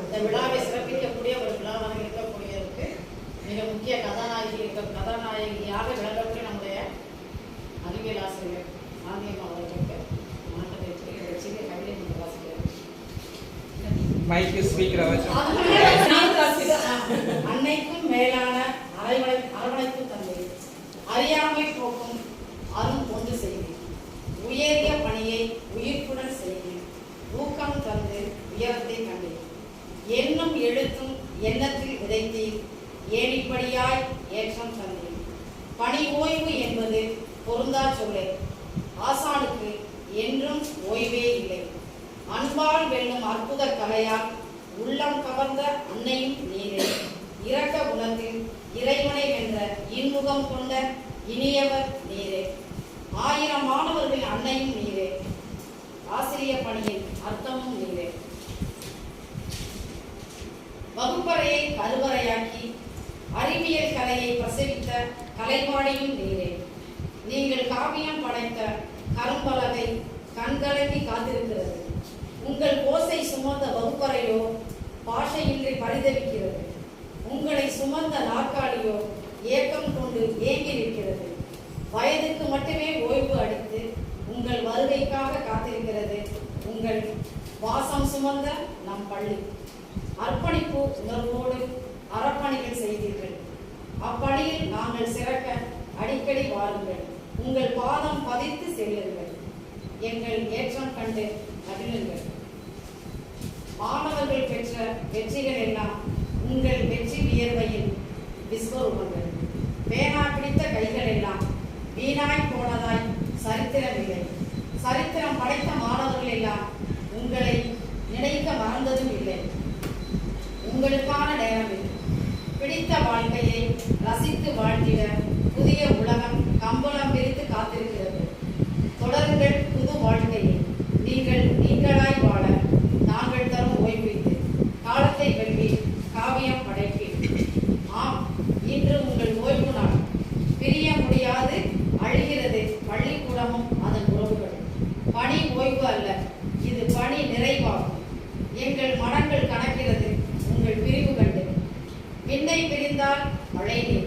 இந்த விழாவை சிறப்பிக்கக்கூடிய ஒரு விழாவாக இருக்கக்கூடியதற்கு மிக முக்கிய கதாநாயகியாக விளங்கக்கூடிய நம்முடைய அறிவியல் ஆசிரியர் ஆந்தியம் அவர்களுக்கு சிறிய கவிதை வாசிக்கிறார். அன்னைக்கும் மேலான அரவணைப்பு தந்தை, அறியாமை போக்கும் அரும் ஒன்று செய்தி, உயரிய பணியை உயிர்ப்புடன் செய்தி, ஊக்கம் தந்து உயரத்தை கண்டேன், எண்ணும் எழுத்தும் எண்ணத்தில் விதைத்தீர், ஏணிப்படியாய் ஏற்றம் தந்தேன். பணி ஓய்வு என்பது பொருந்தா சொல்லே, ஆசானுக்கு என்றும் ஓய்வே இல்லை. அன்பால் வெல்லும் அற்புத கலையால் உள்ளம் கவர்ந்த அன்னையும் நீரே, இரக்க குணத்தில் இறைவனை வென்ற இன்முகம் கொண்ட இனியவர் நீரே. 1000 மாணவர்களின் அன்னையும் நீரே, ஆசிரிய பணியின் அர்த்தமும் நீரே. வகுப்பறையை கருவறையாக்கி அறிவியல் கலையை பிரசவித்த கலைவாணியும் நீரே. நீங்கள் காவியம் படைத்த கரும்பலகை கண்கலங்கி காத்திருக்கிறது. உங்கள் ஓசை சுமந்த வகுப்பறையோ பாஷையின்றி பரிதவிக்கிறது. உங்களை சுமந்த நாற்காலியோ ஏக்கம் கொண்டு ஏங்கி நிற்கிறது. வயதுக்கு மட்டுமே ஓய்வு அளித்து உங்கள் வருகைக்காக காத்திருக்கிறது உங்கள் வாசம் சுமந்த நம் பள்ளி. அர்ப்பணிப்பு உணர்வோடு அறப்பணிகள் செய்தீர்கள். அப்பணியில் நாங்கள் சிறக்க அடிக்கடி வாருங்கள். உங்கள் பாதம் பதித்து செல்லுங்கள். எங்கள் ஏற்றம் கண்டு மகிழுங்கள். மாணவர்கள் பெற்ற வெற்றிகள் எல்லாம் உங்கள் வெற்றி வியர்வையில் விஸ்வரூபங்கள். பேனா பிடித்த கைகள் எல்லாம் வீணாய் போனதாய் சரித்திரமில்லை. சரித்திரம் படைத்த மாணவர்கள் எல்லாம் உங்களை நினைக்க மறந்ததும் இல்லை. உங்களுக்கான நேரம் பிடித்த வாழ்க்கையை ரசித்து வாழ்ந்திட புதிய உலகம் கம்பளம் பிரித்து காத்திருக்கிறது. தொடருங்கள் புது வாழ்க்கையை. நீங்கள் நீங்களாய் வாழ நாங்கள் தரும் ஓய்வு இது. காலத்தை வெல்வி காவியம் படைப்பீர். ஆம், இன்று உங்கள் ஓய்வு நாள். பிரிய முடியாது அழுகிறது பள்ளிக்கூடமும் அதன் உறவுகள். பணி ஓய்வு அல்ல, இது பணி நிறைவாகும். எங்கள் மனங்கள் கணக்கிறது உங்கள் பிரிவு கண்டு. விண்ணை பிரிந்தால் மழை நீர்,